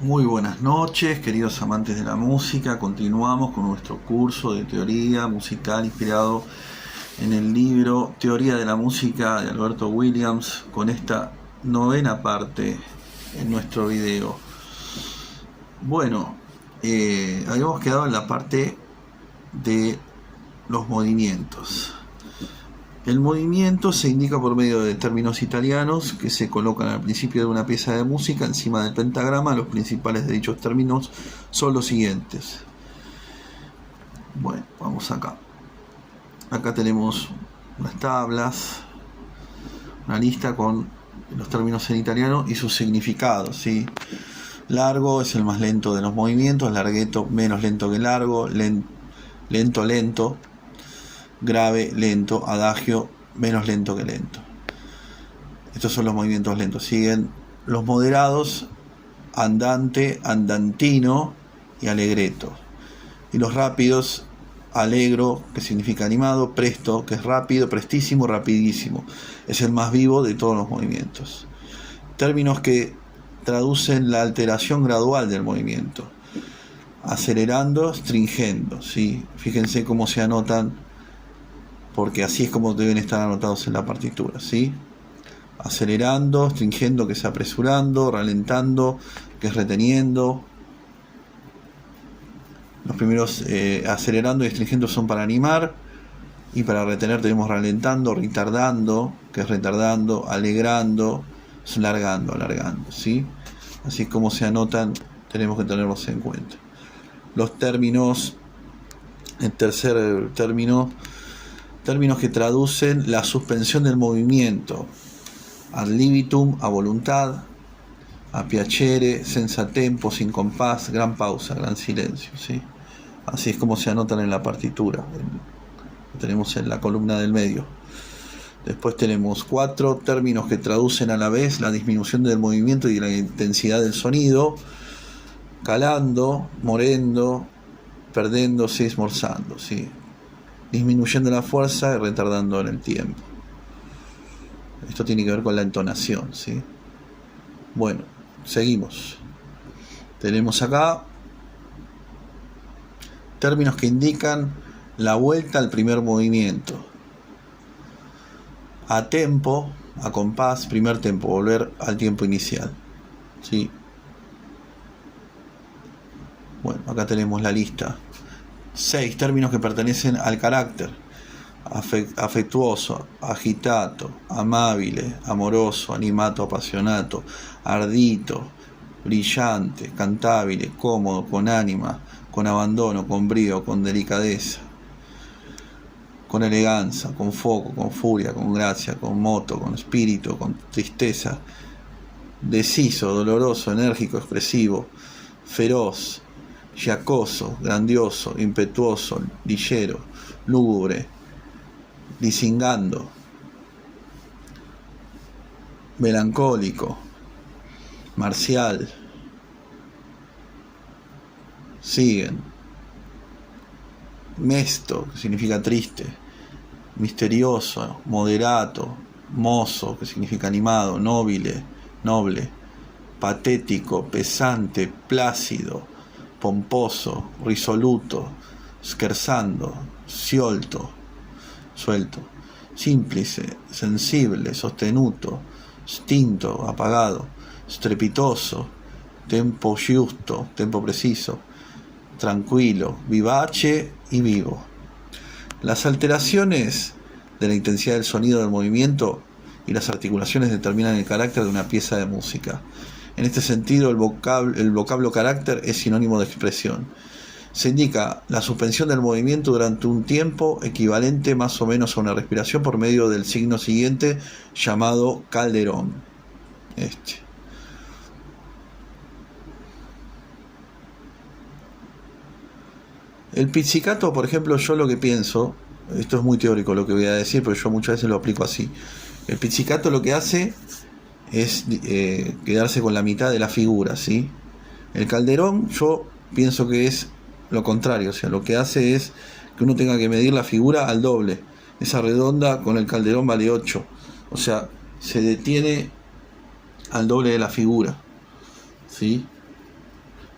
Muy buenas noches, queridos amantes de la música. Continuamos con nuestro curso de teoría musical inspirado en el libro Teoría de la Música de Alberto Williams, con esta novena parte en nuestro video. Bueno, habíamos quedado en la parte de los movimientos. El movimiento se indica por medio de términos italianos que se colocan al principio de una pieza de música encima del pentagrama. Los principales de dichos términos son los siguientes. Bueno, vamos acá. Acá tenemos unas tablas, una lista con los términos en italiano y sus significados, ¿sí? Largo es el más lento de los movimientos, larghetto menos lento que largo, lento, lento. Grave, lento, adagio, menos lento que lento. Estos son los movimientos lentos. Siguen los moderados, andante, andantino y allegretto. Y los rápidos, allegro, que significa animado, presto, que es rápido, prestísimo, rapidísimo. Es el más vivo de todos los movimientos. Términos que traducen la alteración gradual del movimiento. Acelerando, stringendo, ¿sí? Fíjense cómo se anotan, porque así es como deben estar anotados en la partitura, ¿sí? Acelerando, stringendo, que es apresurando, ralentando, que es reteniendo. Los primeros acelerando y stringendo son para animar, y para retener tenemos ralentando, retardando, que es retardando, alegrando, es largando, alargando, ¿sí? Así es como se anotan, tenemos que tenerlos en cuenta. Los términos, el tercer término, términos que traducen la suspensión del movimiento: ad libitum, a voluntad; a piacere, senza tempo, sin compás, gran pausa, gran silencio, ¿sí? Así es como se anotan en la partitura, lo tenemos en la columna del medio. Después tenemos 4 términos que traducen a la vez la disminución del movimiento y la intensidad del sonido: calando, morendo, perdéndose, esmorzando, ¿sí? Disminuyendo la fuerza y retardando en el tiempo. Esto tiene que ver con la entonación, ¿sí? Bueno, seguimos. Tenemos acá términos que indican la vuelta al primer movimiento: a tempo, a compás, primer tempo, volver al tiempo inicial, ¿sí? Bueno, acá tenemos la lista. 6 términos que pertenecen al carácter: afectuoso, agitato, amabile, amoroso, animato, apasionato, ardito, brillante, cantabile, cómodo, con ánima, con abandono, con brío, con delicadeza, con elegancia, con foco, con furia, con gracia, con moto, con espíritu, con tristeza, deciso, doloroso, enérgico, expresivo, feroz, giacoso, grandioso, impetuoso, ligero, lúgubre, disingando, melancólico, marcial. Siguen mesto, que significa triste; misterioso, moderato, mozo, que significa animado; nobile, noble; patético, pesante, plácido, pomposo, risoluto; scherzando, sciolto, suelto; simplice, sensible, sostenuto; stinto, apagado; strepitoso, tempo giusto, tempo preciso; tranquilo, vivace y vivo. Las alteraciones de la intensidad del sonido, del movimiento y las articulaciones determinan el carácter de una pieza de música. En este sentido, el vocablo carácter es sinónimo de expresión. Se indica la suspensión del movimiento durante un tiempo equivalente más o menos a una respiración por medio del signo siguiente, llamado calderón. El pizzicato, por ejemplo, yo lo que pienso, esto es muy teórico lo que voy a decir, pero yo muchas veces lo aplico así. El pizzicato lo que hace es quedarse con la mitad de la figura, ¿sí? El calderón yo pienso que es lo contrario, o sea, lo que hace es que uno tenga que medir la figura al doble. Esa redonda con el calderón vale 8, o sea, se detiene al doble de la figura, ¿sí?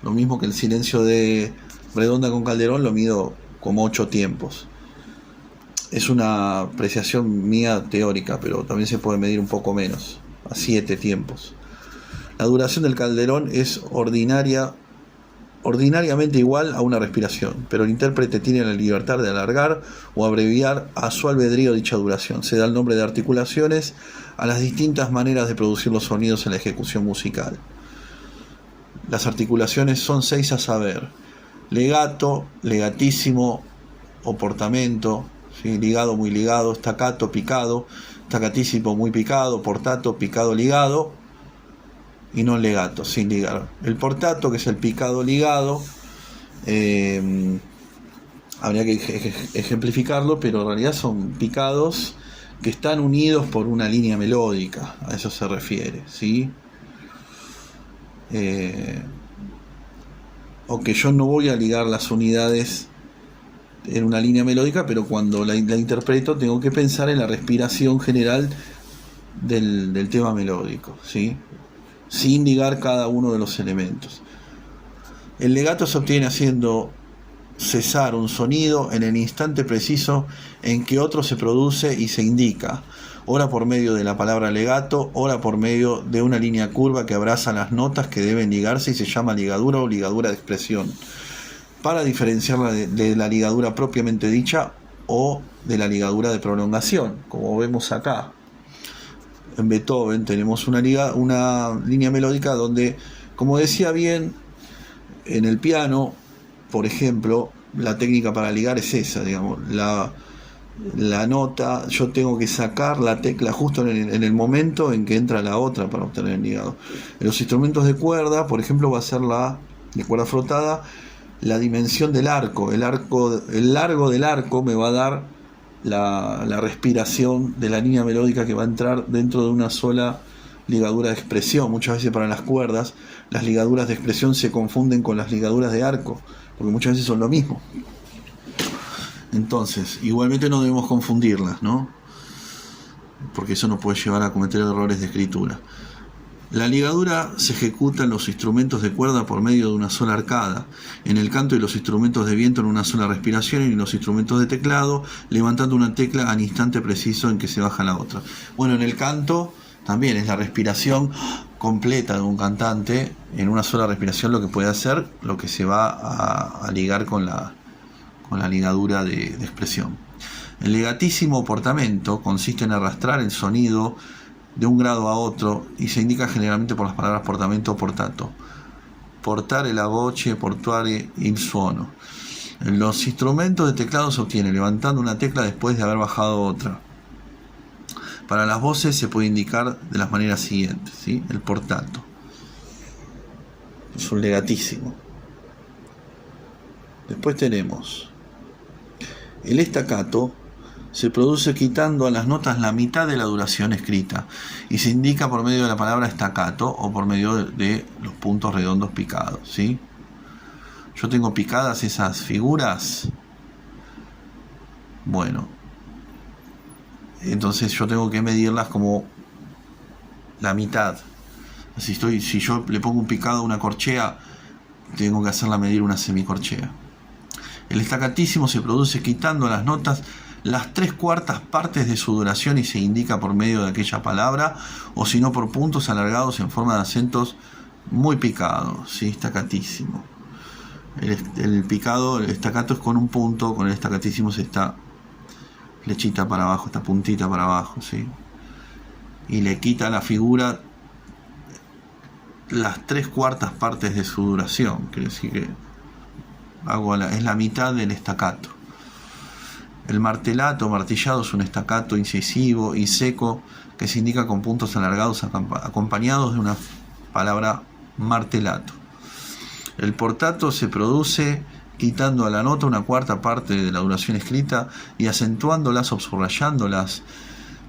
Lo mismo que el silencio de Redonda con Calderón lo mido como 8 tiempos. Es una apreciación mía teórica, pero también se puede medir un poco menos, a 7 tiempos. La duración del Calderón es ordinariamente igual a una respiración, pero el intérprete tiene la libertad de alargar o abreviar a su albedrío dicha duración. Se da el nombre de articulaciones a las distintas maneras de producir los sonidos en la ejecución musical. Las articulaciones son 6 a saber: legato, legatissimo o portamento, ¿sí? Ligado, muy ligado; staccato, picado; staccatissimo, muy picado; portato, picado, ligado; y non legato, sin ligar. El portato, que es el picado ligado, habría que ejemplificarlo, pero en realidad son picados que están unidos por una línea melódica, a eso se refiere, ¿sí? O que yo no voy a ligar las unidades en una línea melódica, pero cuando la interpreto tengo que pensar en la respiración general del tema melódico, ¿sí? Sin ligar cada uno de los elementos. El legato se obtiene haciendo cesar un sonido en el instante preciso en que otro se produce y se indica, ora por medio de la palabra legato, ora por medio de una línea curva que abraza las notas que deben ligarse y se llama ligadura o ligadura de expresión, para diferenciarla de la ligadura propiamente dicha o de la ligadura de prolongación, como vemos acá. En Beethoven tenemos una línea melódica donde, como decía bien, en el piano, por ejemplo, la técnica para ligar es esa, digamos, la nota, yo tengo que sacar la tecla justo en el momento en que entra la otra para obtener el ligado. En los instrumentos de cuerda, por ejemplo, va a ser de cuerda frotada, la dimensión del arco, el largo del arco me va a dar la respiración de la línea melódica que va a entrar dentro de una sola ligadura de expresión. Muchas veces para las cuerdas las ligaduras de expresión se confunden con las ligaduras de arco, porque muchas veces son lo mismo. Entonces, igualmente no debemos confundirlas, ¿no? Porque eso nos puede llevar a cometer errores de escritura. La ligadura se ejecuta en los instrumentos de cuerda por medio de una sola arcada, en el canto y los instrumentos de viento en una sola respiración, y en los instrumentos de teclado levantando una tecla al instante preciso en que se baja la otra. Bueno, en el canto también es la respiración completa de un cantante en una sola respiración lo que puede hacer, lo que se va a ligar con la ligadura de expresión. El legatísimo portamento consiste en arrastrar el sonido de un grado a otro y se indica generalmente por las palabras portamento o portato. Portare la voce, portuare il suono. En los instrumentos de teclado se obtiene levantando una tecla después de haber bajado otra. Para las voces se puede indicar de las maneras siguientes, ¿sí? El portato es un legatísimo. Después tenemos el staccato. Se produce quitando a las notas la mitad de la duración escrita y se indica por medio de la palabra staccato o por medio de los puntos redondos picados, ¿sí? Yo tengo picadas esas figuras. Bueno, entonces yo tengo que medirlas como la mitad. Si yo le pongo un picado a una corchea, tengo que hacerla medir una semicorchea. El staccatísimo se produce quitando a las notas las 3/4 partes de su duración y se indica por medio de aquella palabra, o si no por puntos alargados en forma de acentos muy picados, ¿sí? Staccatísimo. El picado, el staccato es con un punto, con el staccatísimo es esta flechita para abajo, esta puntita para abajo, ¿sí? Y le quita a la figura las 3/4 partes de su duración, quiere decir que es la mitad del staccato. El martellato, martillado, es un staccato incisivo y seco que se indica con puntos alargados acompañados de una palabra martellato. El portato se produce quitando a la nota una 1/4 parte de la duración escrita y acentuándolas o subrayándolas.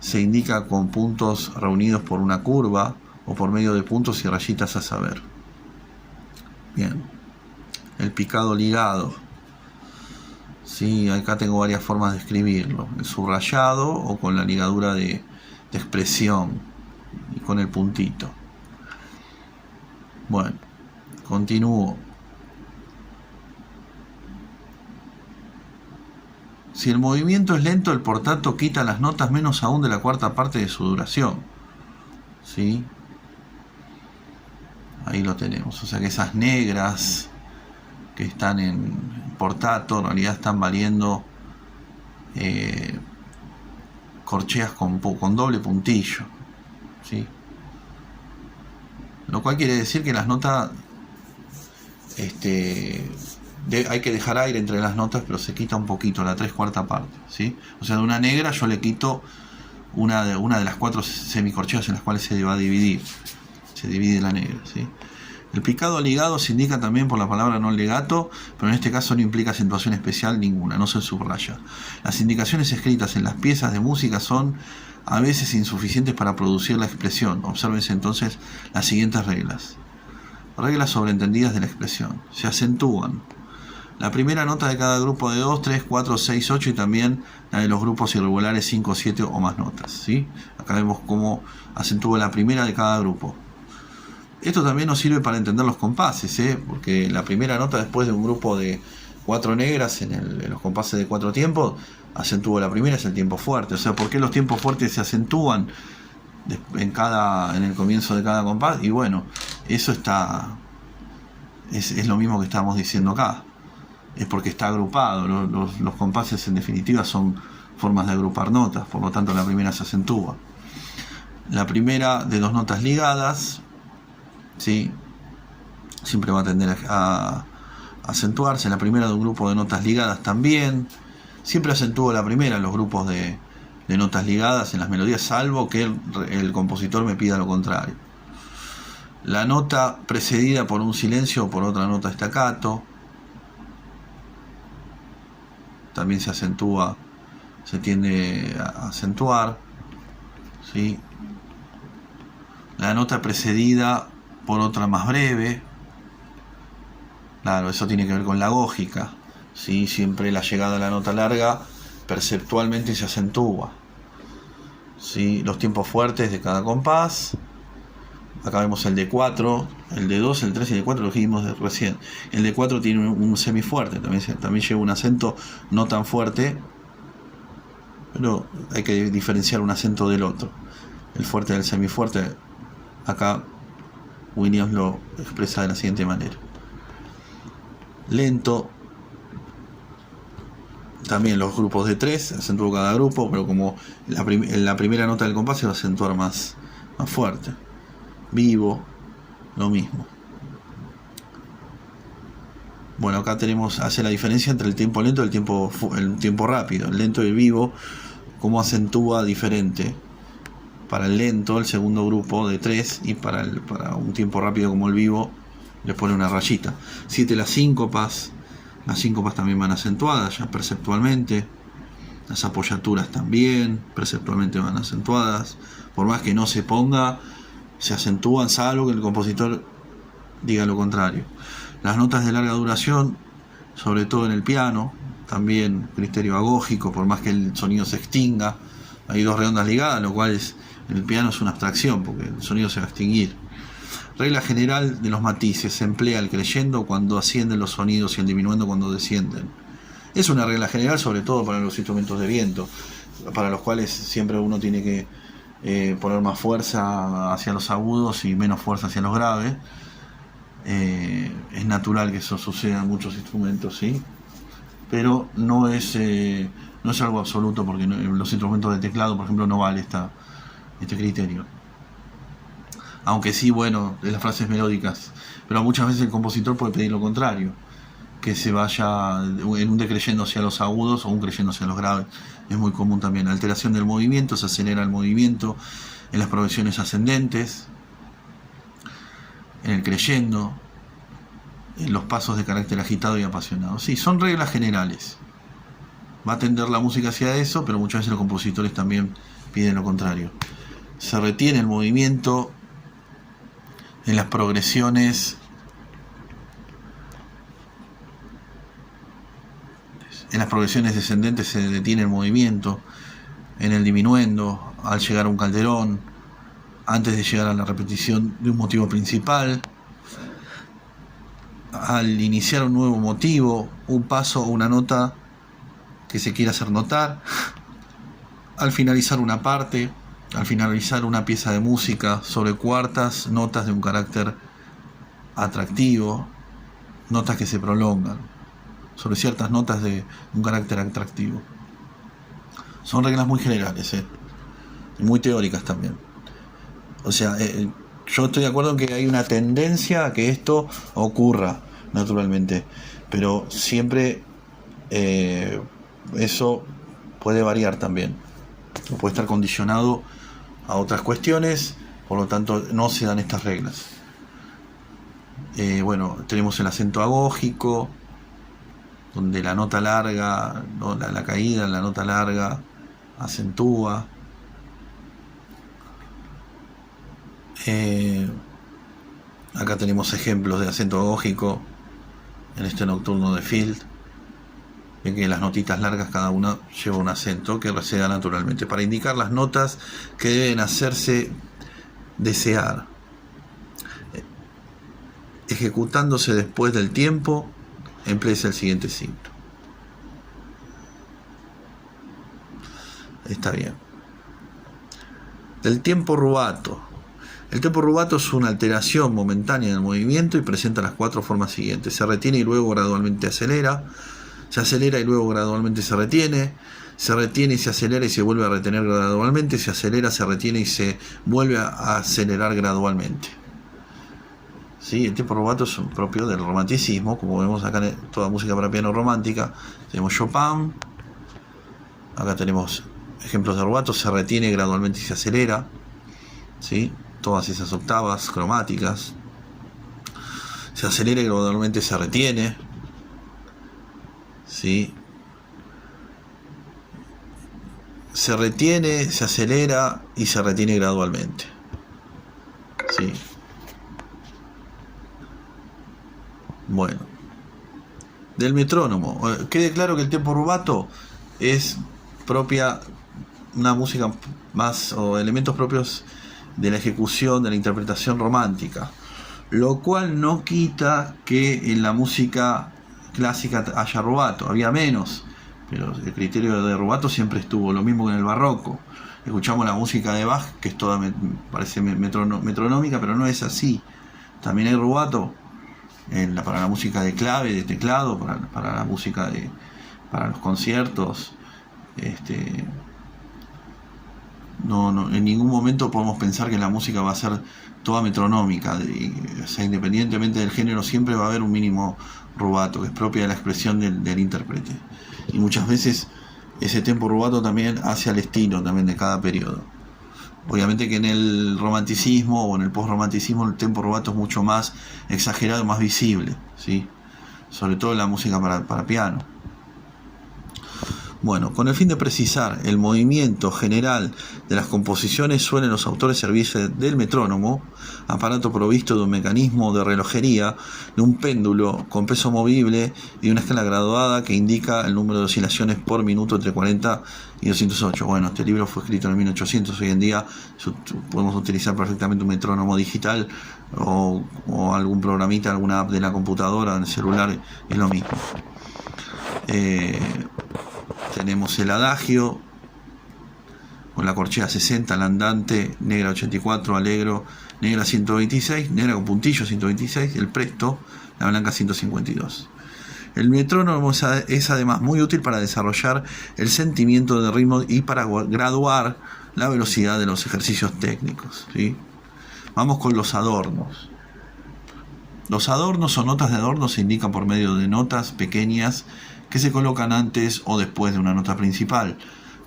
Se indica con puntos reunidos por una curva o por medio de puntos y rayitas a saber. Bien. El picado ligado. Sí, acá tengo varias formas de escribirlo. El subrayado o con la ligadura de expresión y con el puntito. Bueno, continúo. Si el movimiento es lento, el portato quita las notas menos aún de la cuarta parte de su duración. ¿Sí? Ahí lo tenemos. O sea que esas negras que están en portato en realidad están valiendo corcheas con doble puntillo. ¿Sí? Lo cual quiere decir que las notas hay que dejar aire entre las notas, pero se quita un poquito, la 3/4 parte, ¿sí? O sea, de una negra yo le quito una de las 4 semicorcheas en las cuales se va a dividir. Se divide la negra, ¿sí? El picado ligado se indica también por la palabra non legato, pero en este caso no implica acentuación especial ninguna, no se subraya. Las indicaciones escritas en las piezas de música son a veces insuficientes para producir la expresión. Obsérvense entonces las siguientes reglas. Reglas sobreentendidas de la expresión. Se acentúan la primera nota de cada grupo de 2, 3, 4, 6, 8 y también la de los grupos irregulares 5, 7 o más notas, ¿sí? Acá vemos cómo acentúa la primera de cada grupo. Esto también nos sirve para entender los compases, porque la primera nota después de un grupo de 4 negras en los compases de 4 tiempos, acentúa la primera, es el tiempo fuerte. O sea, ¿por qué los tiempos fuertes se acentúan en el comienzo de cada compás? Y bueno, eso es lo mismo que estábamos diciendo acá. Es porque está agrupado. Los compases en definitiva son formas de agrupar notas, por lo tanto la primera se acentúa. La primera de 2 notas ligadas, ¿sí? Siempre va a tender a acentuarse. La primera de un grupo de notas ligadas también. Siempre acentúo la primera en los grupos de notas ligadas en las melodías, salvo que el compositor me pida lo contrario. La nota precedida por un silencio o por otra nota staccato también se acentúa, se tiende a acentuar, ¿sí? La nota precedida por otra más breve, claro, eso tiene que ver con la gógica, ¿sí? Siempre la llegada a la nota larga perceptualmente se acentúa, ¿sí? Los tiempos fuertes de cada compás. Acá vemos el de 4, el de 2, el 3 y el de 4, lo que vimos recién. El de 4 tiene un semifuerte, también lleva un acento no tan fuerte, pero hay que diferenciar un acento del otro. El fuerte del semifuerte, acá Williams lo expresa de la siguiente manera. Lento, también los grupos de 3, acentúo cada grupo, pero como la primera nota del compás se va a acentuar más fuerte. Vivo, lo mismo. Bueno, acá hace la diferencia entre el tiempo lento y el tiempo rápido. El lento y el vivo, cómo acentúa diferente. Para el lento, el segundo grupo de 3, y para un tiempo rápido como el vivo, le pone una rayita. 7 las síncopas también van acentuadas ya perceptualmente. Las apoyaturas también perceptualmente van acentuadas. Por más que no se ponga, se acentúan, salvo que el compositor diga lo contrario. Las notas de larga duración, sobre todo en el piano, también criterio agógico, por más que el sonido se extinga, hay 2 redondas ligadas, lo cual en el piano es una abstracción, porque el sonido se va a extinguir. Regla general de los matices: se emplea el creyendo cuando ascienden los sonidos y el diminuendo cuando descienden. Es una regla general, sobre todo para los instrumentos de viento, para los cuales siempre uno tiene que poner más fuerza hacia los agudos y menos fuerza hacia los graves. Es natural que eso suceda en muchos instrumentos, ¿sí? Pero no es algo absoluto, porque en los instrumentos de teclado, por ejemplo, no vale este criterio. Aunque sí, bueno, de las frases melódicas, pero muchas veces el compositor puede pedir lo contrario, que se vaya en un decreyendo hacia los agudos o un creyendo hacia los graves. Es muy común también. Alteración del movimiento, se acelera el movimiento en las progresiones ascendentes, en el creyendo, en los pasos de carácter agitado y apasionado. Sí, son reglas generales. Va a tender la música hacia eso, pero muchas veces los compositores también piden lo contrario. Se retiene el movimiento en las progresiones, descendentes se detiene el movimiento, en el diminuendo, al llegar a un calderón, antes de llegar a la repetición de un motivo principal, al iniciar un nuevo motivo, un paso o una nota que que se quiere hacer notar. Al finalizar una parte, al finalizar una pieza de música, sobre cuartas, notas de un carácter atractivo, notas que se prolongan, sobre ciertas notas de un carácter atractivo. Son reglas muy generales, y muy teóricas también. O sea, yo estoy de acuerdo en que hay una tendencia a que esto ocurra naturalmente, pero siempre eso puede variar también, puede estar condicionado a otras cuestiones, por lo tanto no se dan estas reglas. Bueno, tenemos el acento agógico, donde la nota larga, la caída en la nota larga acentúa. Acá tenemos ejemplos de acento agógico en este nocturno de Field. Ven que las notitas largas cada una lleva un acento que receda naturalmente para indicar las notas que deben hacerse desear, ejecutándose después del tiempo. Emplees el siguiente signo. Está bien. Del tempo rubato. El tempo rubato es una alteración momentánea del movimiento y presenta las 4 formas siguientes: se retiene y luego gradualmente acelera, se acelera y luego gradualmente se retiene y se acelera y se vuelve a retener gradualmente, se acelera, se retiene y se vuelve a acelerar gradualmente. ¿Sí? El tempo rubato es propio del romanticismo, como vemos acá en toda música para piano romántica. Tenemos Chopin, acá tenemos ejemplos de rubato: se retiene gradualmente y se acelera, ¿sí? Todas esas octavas cromáticas. Se acelera y gradualmente se retiene, ¿sí? Se retiene, se acelera y se retiene gradualmente, ¿sí? Bueno, del metrónomo. Quede claro que el tempo rubato es propia, una música más, o elementos propios de la ejecución, de la interpretación romántica, lo cual no quita que en la música clásica haya rubato. Había menos, pero el criterio de rubato siempre estuvo. Lo mismo que en el barroco. Escuchamos la música de Bach, que es toda, parece metronómica, pero no es así. También hay rubato para la música de clave, de teclado, para la música para los conciertos. No, en ningún momento podemos pensar que la música va a ser toda metronómica. O sea, independientemente del género, siempre va a haber un mínimo rubato, que es propia de la expresión del intérprete. Y muchas veces ese tempo rubato también hace al estilo también de cada periodo. Obviamente que en el romanticismo o en el postromanticismo el tempo rubato es mucho más exagerado, más visible, ¿sí? Sobre todo en la música para piano. Bueno, con el fin de precisar el movimiento general de las composiciones, suelen los autores servirse del metrónomo, aparato provisto de un mecanismo de relojería, de un péndulo con peso movible y de una escala graduada que indica el número de oscilaciones por minuto entre 40 y 208. Bueno, este libro fue escrito en el 1800, hoy en día podemos utilizar perfectamente un metrónomo digital o algún programita, alguna app de la computadora, en el celular, es lo mismo. Tenemos el adagio con la corchea 60, el andante, negra 84, alegro, negra 126, negra con puntillo 126, el presto, la blanca 152. El metrónomo es además muy útil para desarrollar el sentimiento de ritmo y para graduar la velocidad de los ejercicios técnicos, ¿sí? Vamos con los adornos. Los adornos o notas de adorno se indican por medio de notas pequeñas que se colocan antes o después de una nota principal,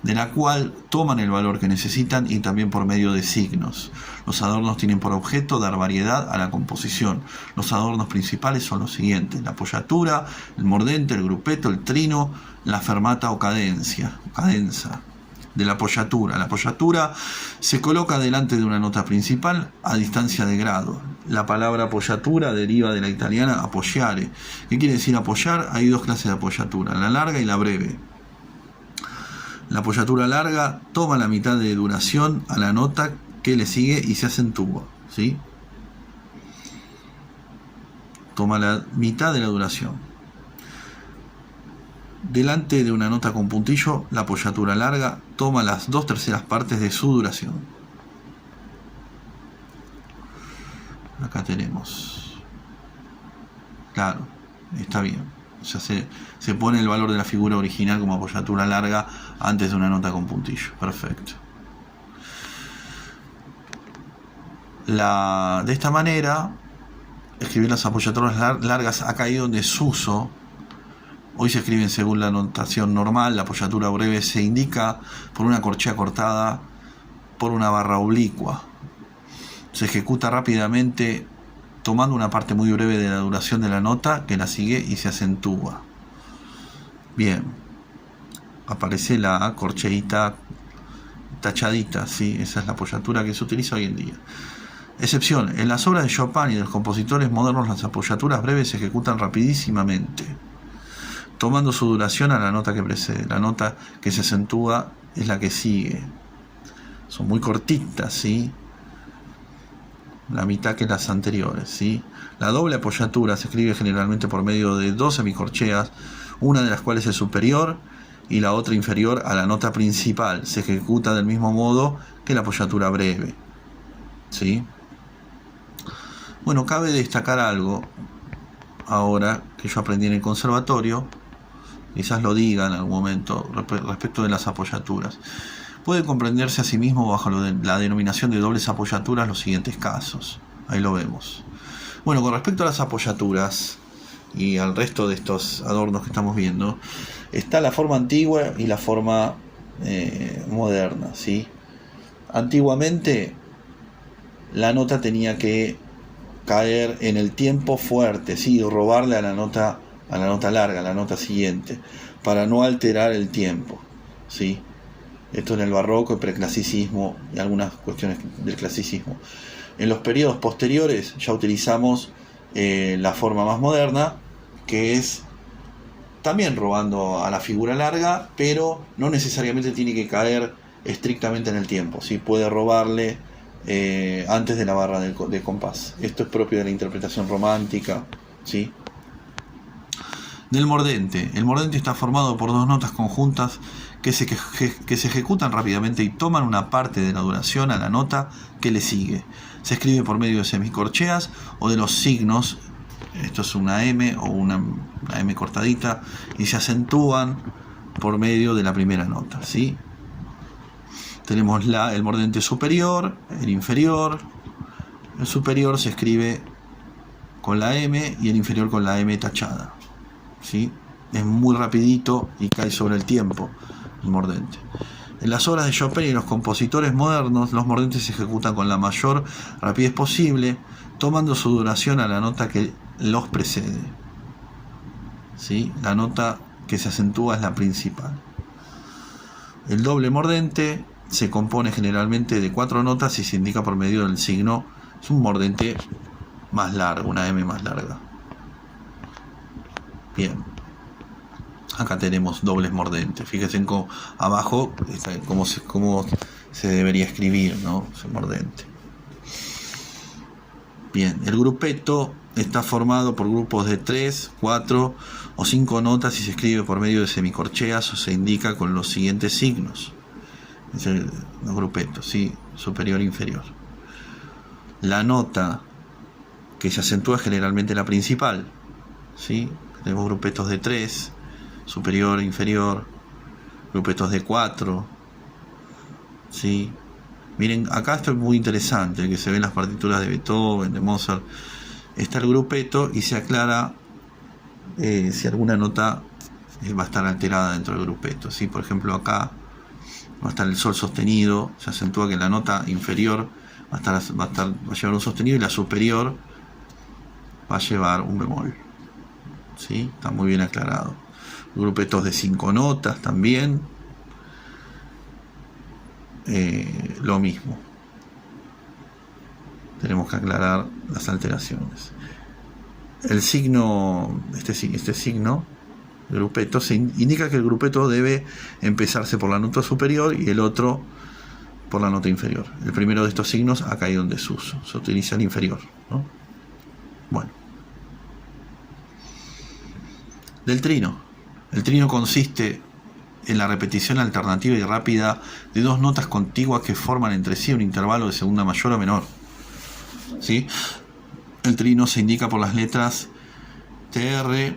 de la cual toman el valor que necesitan, y también por medio de signos. Los adornos tienen por objeto dar variedad a la composición. Los adornos principales son los siguientes: la apoyatura, el mordente, el grupeto, el trino, la fermata o cadenza. De la apoyatura. La apoyatura se coloca delante de una nota principal a distancia de grado. La palabra apoyatura deriva de la italiana appoggiare. ¿Qué quiere decir apoyar? Hay dos clases de apoyatura, la larga y la breve. La apoyatura larga toma la mitad de duración a la nota que le sigue y se acentúa, ¿sí? Toma la mitad de la duración. delante de una nota con puntillo, la apoyatura larga toma las 2/3 partes de su duración. Acá tenemos. Claro, está bien. O sea, se pone el valor de la figura original como apoyatura larga antes de una nota con puntillo. Perfecto. De esta manera, escribir las apoyaturas largas ha caído en desuso. Hoy se escriben según la notación normal. La apoyatura breve se indica por una corchea cortada por una barra oblicua. Se ejecuta rápidamente tomando una parte muy breve de la duración de la nota que la sigue y se acentúa. Bien, aparece la corcheita tachadita, ¿sí? Esa es la apoyatura que se utiliza hoy en día. Excepción, en las obras de Chopin y de los compositores modernos las apoyaturas breves se ejecutan rapidísimamente, tomando su duración a la nota que precede. La nota que se acentúa es la que sigue. Son muy cortitas, ¿sí? La mitad que las anteriores, ¿sí? La doble apoyatura se escribe generalmente por medio de 2 semicorcheas, una de las cuales es superior y la otra inferior a la nota principal. Se ejecuta del mismo modo que la apoyatura breve, ¿sí? Bueno, cabe destacar algo ahora que yo aprendí en el conservatorio, quizás lo diga en algún momento, respecto de las apoyaturas. Puede comprenderse a sí mismo bajo la denominación de dobles apoyaturas los siguientes casos. Ahí lo vemos. Bueno, con respecto a las apoyaturas y al resto de estos adornos que estamos viendo, está la forma antigua y la forma moderna, ¿sí? Antiguamente la nota tenía que caer en el tiempo fuerte, ¿sí? Robarle a la nota larga, a la nota siguiente, para no alterar el tiempo, ¿sí? Esto en el barroco, el preclasicismo y algunas cuestiones del clasicismo. En los periodos posteriores ya utilizamos la forma más moderna, que es también robando a la figura larga, pero no necesariamente tiene que caer estrictamente en el tiempo, ¿sí? Puede robarle antes de la barra de compás. Esto es propio de la interpretación romántica, ¿sí? Del mordente. El mordente está formado por 2 notas conjuntas que se ejecutan rápidamente y toman una parte de la duración a la nota que le sigue. Se escribe por medio de semicorcheas o de los signos. Esto es una M o una M cortadita, y se acentúan por medio de la primera nota, ¿sí? Tenemos el mordente superior, el inferior. El superior se escribe con la M y el inferior con la M tachada, ¿sí? Es muy rapidito y cae sobre el tiempo el mordente. En las obras de Chopin y los compositores modernos, los mordentes se ejecutan con la mayor rapidez posible, tomando su duración a la nota que los precede, ¿sí? La nota que se acentúa es la principal. El doble mordente se compone generalmente de 4 notas y se indica por medio del signo. Es un mordente más largo, una M más larga. Bien. Acá tenemos dobles mordentes. Fíjense abajo cómo se debería escribir, ¿no? Ese mordente. Bien, el grupeto está formado por grupos de 3, 4 o 5 notas y se escribe por medio de semicorcheas o se indica con los siguientes signos. Los grupetos, ¿sí? Superior e inferior. La nota que se acentúa es generalmente la principal, ¿sí? Tenemos grupetos de 3, superior e inferior, grupetos de 4, ¿sí? Miren, acá esto es muy interesante, que se ven las partituras de Beethoven, de Mozart. Está el grupeto y se aclara si alguna nota va a estar alterada dentro del grupeto, ¿sí? Por ejemplo, acá va a estar el sol sostenido, se acentúa que la nota inferior va a llevar un sostenido y la superior va a llevar un bemol, ¿sí? Está muy bien aclarado. Grupetos de 5 notas también, lo mismo. Tenemos que aclarar las alteraciones. El signo, este signo, grupeto, se indica que el grupeto debe empezarse por la nota superior y el otro por la nota inferior. El primero de estos signos ha caído en desuso, se utiliza el inferior, ¿no? Bueno. Del trino. El trino consiste en la repetición alternativa y rápida de dos notas contiguas que forman entre sí un intervalo de segunda mayor o menor. ¿Sí? El trino se indica por las letras TR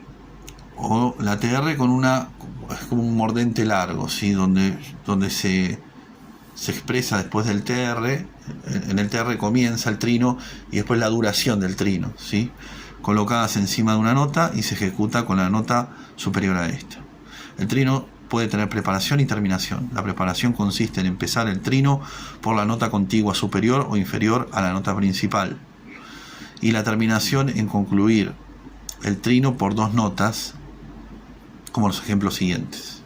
o la TR con es como un mordente largo, ¿sí? donde se expresa después del TR. En el TR comienza el trino y después la duración del trino, ¿sí? Colocadas encima de una nota y se ejecuta con la nota superior a esta. El trino puede tener preparación y terminación. La preparación consiste en empezar el trino por la nota contigua superior o inferior a la nota principal, y la terminación en concluir el trino por dos notas, como los ejemplos siguientes.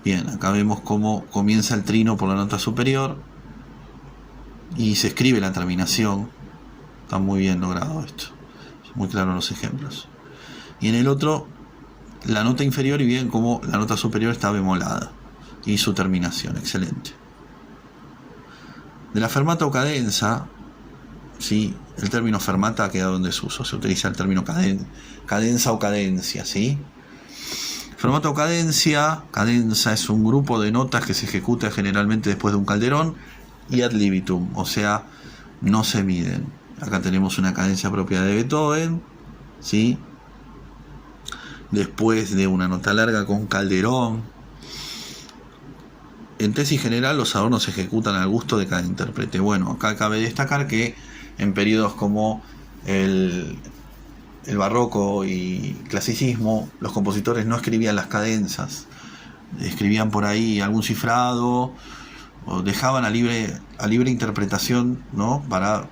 Bien, acá vemos cómo comienza el trino por la nota superior y se escribe la terminación. Está muy bien logrado esto, muy claro en los ejemplos. Y en el otro, la nota inferior, y bien como la nota superior está bemolada y su terminación. Excelente. De la fermata o cadenza, ¿sí? El término fermata ha quedado en desuso, se utiliza el término cadenza o cadencia, ¿sí? Fermata o cadencia es un grupo de notas que se ejecuta generalmente después de un calderón y ad libitum, o sea, no se miden. Acá tenemos una cadencia propia de Beethoven, ¿sí? Después de una nota larga con calderón. En tesis general, los adornos se ejecutan al gusto de cada intérprete. Bueno, acá cabe destacar que en periodos como el barroco y clasicismo, los compositores no escribían las cadenzas, escribían por ahí algún cifrado o dejaban a libre interpretación, ¿no? para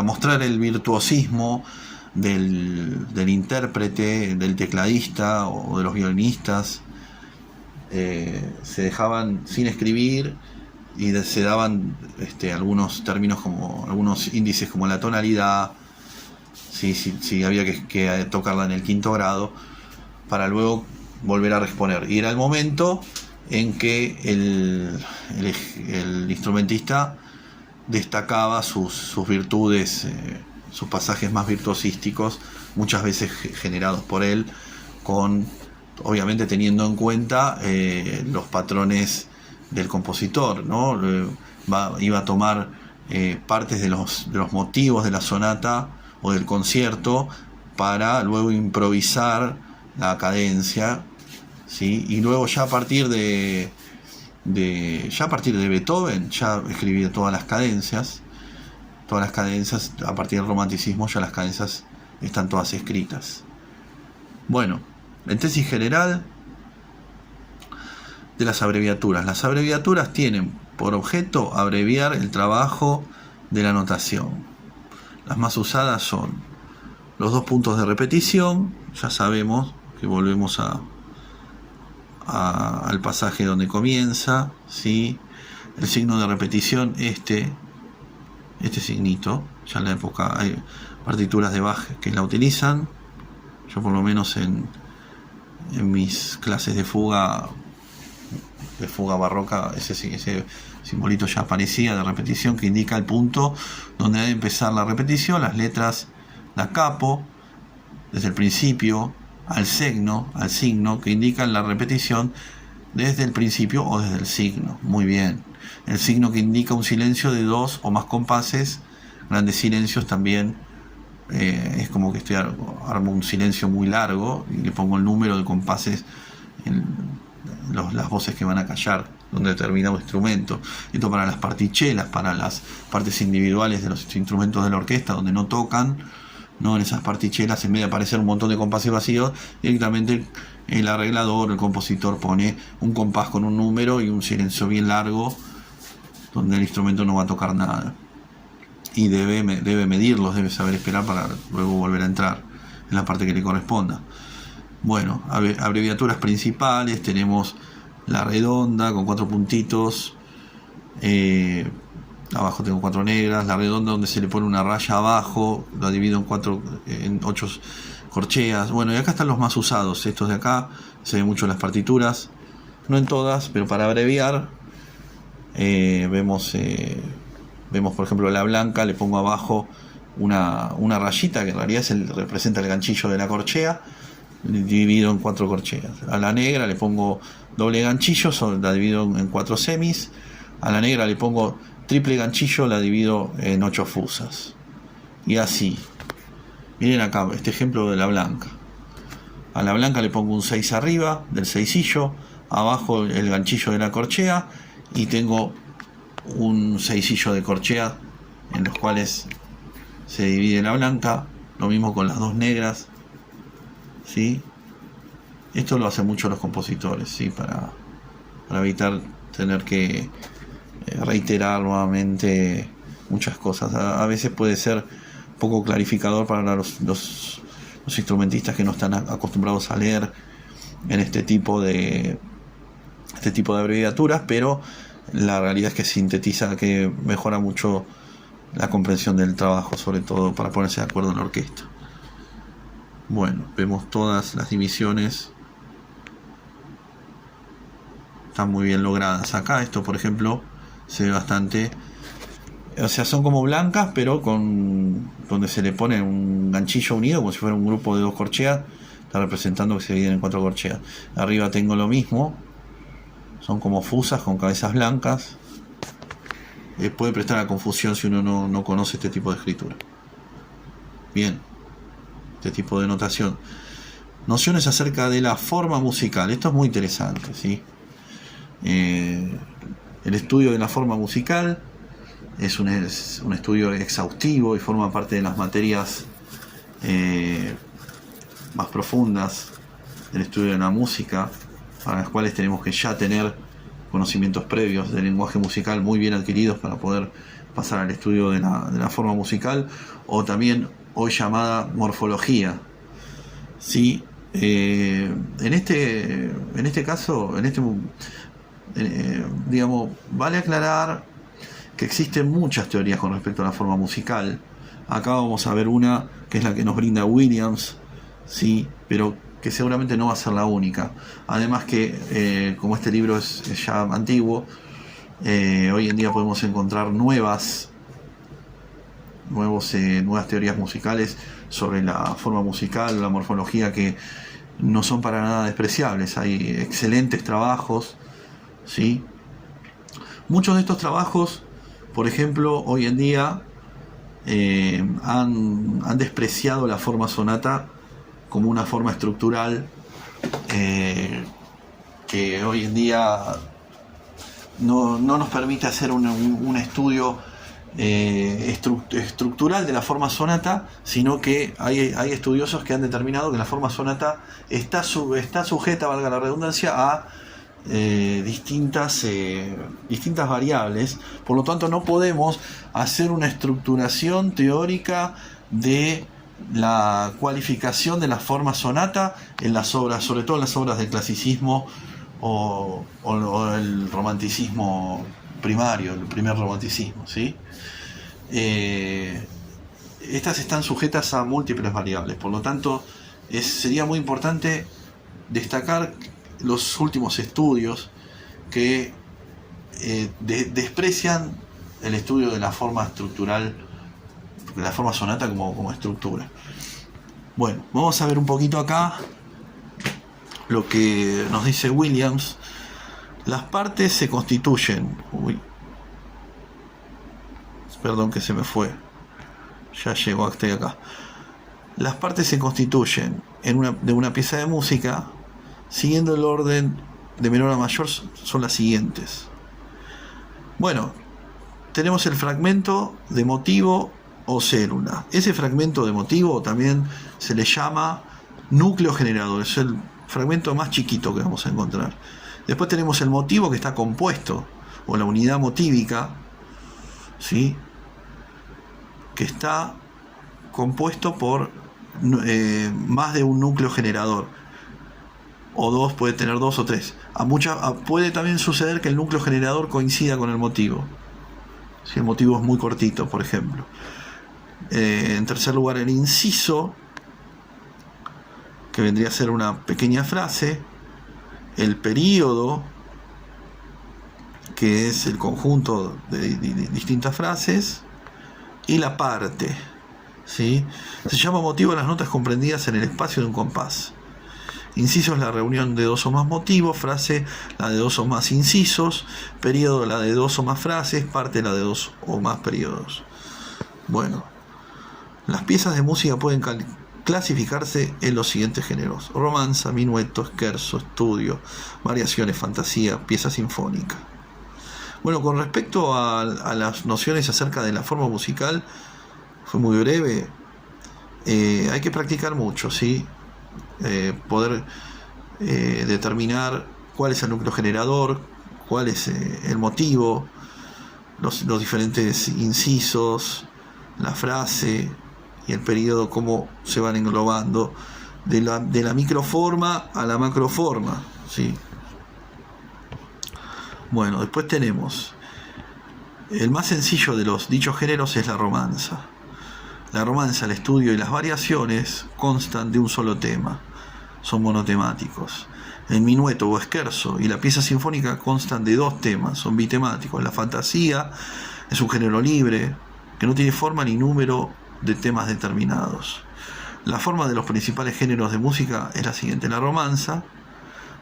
mostrar el virtuosismo del intérprete, del tecladista o de los violinistas. Se dejaban sin escribir y se daban algunos términos, como algunos índices como la tonalidad, si había que tocarla en el quinto grado, para luego volver a responder. Y era el momento en que el instrumentista destacaba sus virtudes, sus pasajes más virtuosísticos, muchas veces generados por él, obviamente teniendo en cuenta los patrones del compositor, ¿no? Iba a tomar partes de los motivos de la sonata o del concierto para luego improvisar la cadencia, ¿sí? Y luego ya a partir de Beethoven ya escribía todas las cadencias, a partir del romanticismo ya las cadencias están todas escritas. Bueno, en tesis general de las abreviaturas. Las abreviaturas tienen por objeto abreviar el trabajo de la notación. Las más usadas son los dos puntos de repetición. Ya sabemos que volvemos al pasaje donde comienza, ¿sí? El signo de repetición, este signito, ya en la época hay partituras de Bach que la utilizan. Yo por lo menos en mis clases de fuga barroca, ese simbolito ya aparecía de repetición, que indica el punto donde debe empezar la repetición. Las letras da capo desde el principio al signo, que indican la repetición desde el principio o desde el signo. Muy bien. El signo que indica un silencio de dos o más compases, grandes silencios también. Es como que armo un silencio muy largo y le pongo el número de compases en las voces que van a callar donde determinado instrumento. Esto para las partichelas, para las partes individuales de los instrumentos de la orquesta donde no tocan, ¿no? En esas partichelas, en vez de aparecer un montón de compases vacíos, directamente el arreglador, el compositor pone un compás con un número y un silencio bien largo donde el instrumento no va a tocar nada. Y debe medirlos, debe saber esperar para luego volver a entrar en la parte que le corresponda. Bueno, abreviaturas principales, tenemos la redonda con 4 puntitos, abajo tengo 4 negras, la redonda donde se le pone una raya abajo, la divido en 8 corcheas. Bueno, y acá están los más usados, estos de acá, se ven mucho en las partituras, no en todas, pero para abreviar, vemos por ejemplo la blanca, le pongo abajo una rayita que en realidad representa el ganchillo de la corchea, divido en 4 corcheas. A la negra le pongo doble ganchillo, la divido en 4 semis. A la negra le pongo triple ganchillo, la divido en 8 fusas. Y así. Miren acá este ejemplo de la blanca. A la blanca le pongo un 6 arriba del seisillo, abajo el ganchillo de la corchea, y tengo un seisillo de corchea en los cuales se divide la blanca. Lo mismo con las dos negras, ¿sí? Esto lo hacen mucho los compositores, ¿sí? Para evitar tener que reiterar nuevamente muchas cosas. A veces puede ser poco clarificador para los instrumentistas que no están acostumbrados a leer en este tipo de abreviaturas, pero la realidad es que sintetiza, que mejora mucho la comprensión del trabajo, sobre todo para ponerse de acuerdo en la orquesta. Bueno, vemos todas las divisiones, están muy bien logradas. Acá esto, por ejemplo, se ve bastante, o sea, son como blancas, pero con donde se le pone un ganchillo unido, como si fuera un grupo de 2 corcheas, está representando que se dividen en 4 corcheas. Arriba tengo lo mismo, son como fusas con cabezas blancas. Puede prestar a confusión si uno no conoce este tipo de escritura. Bien, este tipo de notación. Nociones acerca de la forma musical. Esto es muy interesante, ¿sí? El estudio de la forma musical es un estudio exhaustivo y forma parte de las materias más profundas del estudio de la música, para las cuales tenemos que ya tener conocimientos previos del lenguaje musical muy bien adquiridos para poder pasar al estudio de la forma musical, o también hoy llamada morfología, ¿sí? En este caso, digamos, vale aclarar que existen muchas teorías con respecto a la forma musical. Acá vamos a ver una que es la que nos brinda Williams, ¿sí? Pero que seguramente no va a ser la única. Además que, como este libro es ya antiguo, hoy en día podemos encontrar nuevas teorías musicales sobre la forma musical, la morfología, que no son para nada despreciables. Hay excelentes trabajos, ¿sí? Muchos de estos trabajos, por ejemplo, hoy en día han despreciado la forma sonata como una forma estructural que hoy en día no nos permite hacer un estudio estructural de la forma sonata, sino que hay estudiosos que han determinado que la forma sonata está sujeta, valga la redundancia, a distintas variables. Por lo tanto, no podemos hacer una estructuración teórica de la cualificación de la forma sonata en las obras, sobre todo en las obras del clasicismo o el romanticismo primario, el primer romanticismo, ¿sí? Estas están sujetas a múltiples variables. Por lo tanto, sería muy importante destacar los últimos estudios que desprecian el estudio de la forma estructural, de la forma sonata como estructura. Bueno, vamos a ver un poquito acá lo que nos dice Williams. Las partes se constituyen... Perdón que se me fue. Ya llegó hasta acá. Las partes se constituyen de una pieza de música siguiendo el orden de menor a mayor. Son las siguientes. Bueno, tenemos el fragmento de motivo o célula. Ese fragmento de motivo también se le llama núcleo generador. Es el fragmento más chiquito que vamos a encontrar. Después tenemos el motivo, que está compuesto, o la unidad motívica, ¿sí? Que está compuesto por más de un núcleo generador, o dos, puede tener 2 o 3. Puede también suceder que el núcleo generador coincida con el motivo, si el motivo es muy cortito, por ejemplo. En tercer lugar, el inciso, que vendría a ser una pequeña frase. El período, que es el conjunto de distintas frases. Y la parte, ¿sí? Se llama motivo a las notas comprendidas en el espacio de un compás. Inciso es la reunión de dos o más motivos, frase la de dos o más incisos, periodo la de dos o más frases, parte la de dos o más periodos. Bueno, las piezas de música pueden clasificarse en los siguientes géneros: romanza, minueto, scherzo, estudio, variaciones, fantasía, pieza sinfónica. Bueno, con respecto a las nociones acerca de la forma musical, fue muy breve. Hay que practicar mucho, ¿sí? Poder determinar cuál es el núcleo generador, cuál es el motivo, los diferentes incisos, la frase y el periodo, cómo se van englobando de la microforma a la macroforma, ¿sí? Bueno, después tenemos el más sencillo de los dichos géneros es la romanza. La romanza, el estudio y las variaciones constan de un solo tema, son monotemáticos. El minueto o scherzo y la pieza sinfónica constan de dos temas, son bitemáticos. La fantasía es un género libre que no tiene forma ni número de temas determinados. La forma de los principales géneros de música es la siguiente: la romanza,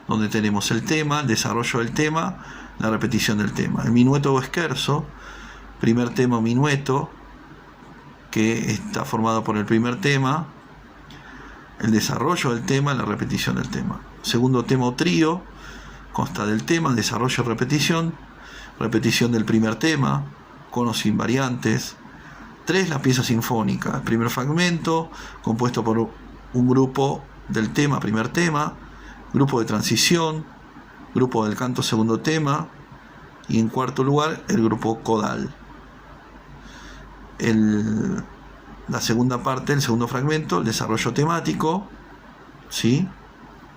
donde tenemos el tema, el desarrollo del tema, la repetición del tema. El minueto o scherzo, primer tema o minueto, que está formado por el primer tema, el desarrollo del tema, la repetición del tema. Segundo tema o trío, consta del tema, desarrollo y repetición del primer tema, con o sin variantes. 3. La pieza sinfónica, el primer fragmento, compuesto por un grupo del tema, primer tema, grupo de transición, grupo del canto, segundo tema, y en cuarto lugar, el grupo codal. La segunda parte, el segundo fragmento, el desarrollo temático, ¿sí?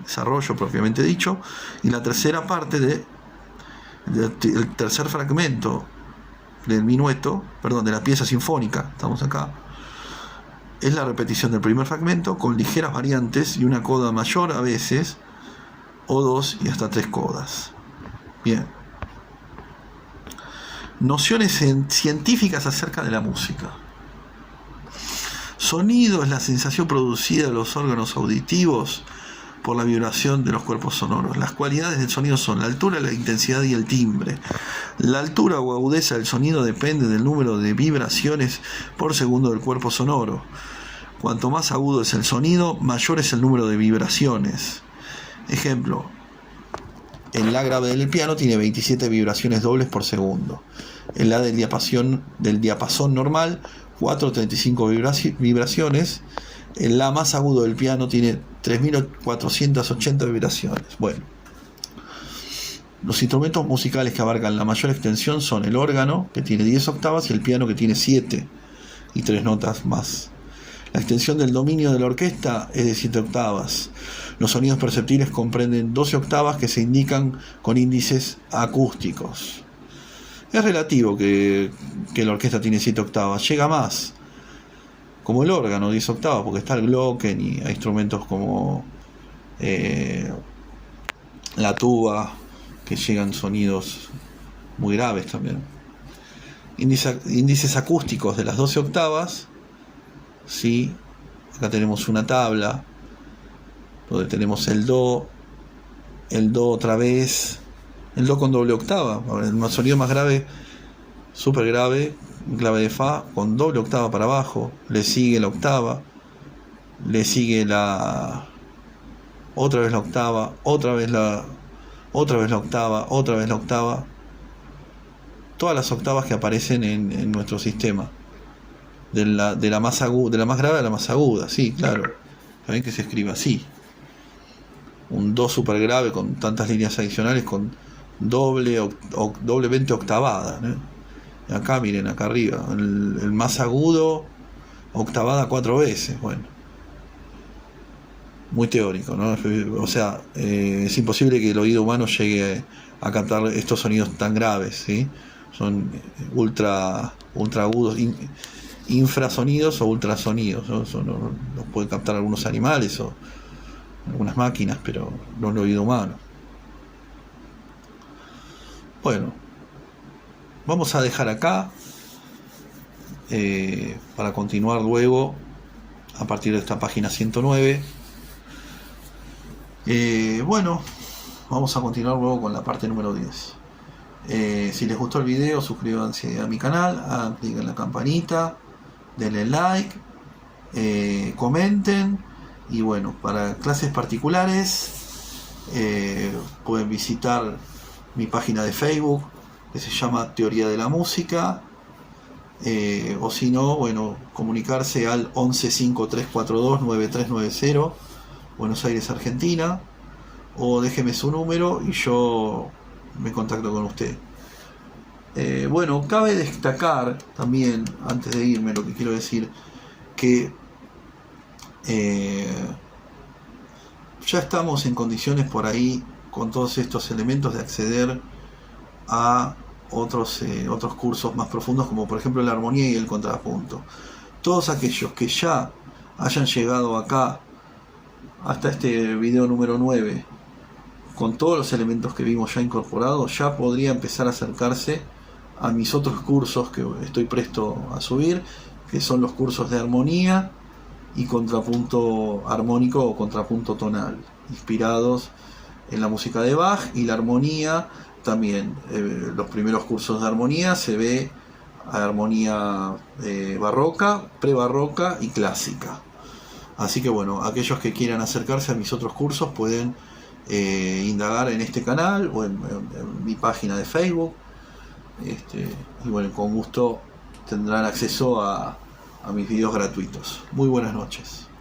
Desarrollo propiamente dicho. Y la tercera parte el tercer fragmento del minueto, de la pieza sinfónica, estamos acá, es la repetición del primer fragmento con ligeras variantes y una coda mayor a veces, o 2 y hasta 3 codas. Bien. Nociones científicas acerca de la música. Sonido es la sensación producida de los órganos auditivos por la vibración de los cuerpos sonoros. Las cualidades del sonido son la altura, la intensidad y el timbre. La altura o agudeza del sonido depende del número de vibraciones por segundo del cuerpo sonoro. Cuanto más agudo es el sonido, mayor es el número de vibraciones. Ejemplo: el La grave del piano tiene 27 vibraciones dobles por segundo. El La del diapasón normal, 435 vibraciones. El La más agudo del piano tiene 3480 vibraciones. Bueno, los instrumentos musicales que abarcan la mayor extensión son el órgano, que tiene 10 octavas, y el piano, que tiene 7 y 3 notas más. La extensión del dominio de la orquesta es de 7 octavas. Los sonidos perceptibles comprenden 12 octavas que se indican con índices acústicos. Es relativo que la orquesta tiene 7 octavas, llega más, como el órgano, 10 octavas, porque está el glocken y hay instrumentos como la tuba, que llegan sonidos muy graves también. Índices acústicos de las 12 octavas, ¿sí? Acá tenemos una tabla donde tenemos el do otra vez, el do con doble octava, el sonido más grave, súper grave, clave de fa con doble octava para abajo, le sigue la octava, le sigue otra vez la octava, otra vez la octava, otra vez la octava, todas las octavas que aparecen en nuestro sistema, de la más grave a la más aguda, sí, claro, también que se escriba así, un do super grave con tantas líneas adicionales con doblemente octavada, ¿no? Y acá miren, acá arriba, el más agudo, octavada 4 veces, bueno, muy teórico, ¿no? O sea, es imposible que el oído humano llegue a captar estos sonidos tan graves, ¿sí? Son ultra agudos, infrasonidos o ultrasonidos, ¿no? Eso los pueden captar algunos animales o algunas máquinas, pero no el oído humano. Bueno, vamos a dejar acá para continuar luego a partir de esta página 109. Bueno, vamos a continuar luego con la parte número 10. Si les gustó el video, suscríbanse a mi canal, hagan clic en la campanita, denle like, comenten, y bueno, para clases particulares pueden visitar mi página de Facebook que se llama Teoría de la Música, o si no, bueno, comunicarse al 11 5342 9390, Buenos Aires, Argentina, o déjeme su número y yo me contacto con usted. Bueno, cabe destacar también, antes de irme, lo que quiero decir, que ya estamos en condiciones por ahí, con todos estos elementos, de acceder a otros cursos más profundos, como por ejemplo la armonía y el contrapunto. Todos aquellos que ya hayan llegado acá hasta este video número 9 con todos los elementos que vimos ya incorporados, ya podría empezar a acercarse a mis otros cursos que estoy presto a subir, que son los cursos de armonía y contrapunto armónico o contrapunto tonal, inspirados en la música de Bach. Y la armonía también, los primeros cursos de armonía se ve armonía barroca, prebarroca y clásica. Así que bueno, aquellos que quieran acercarse a mis otros cursos pueden indagar en este canal o en mi página de Facebook, y bueno, con gusto tendrán acceso a mis videos gratuitos. Muy buenas noches.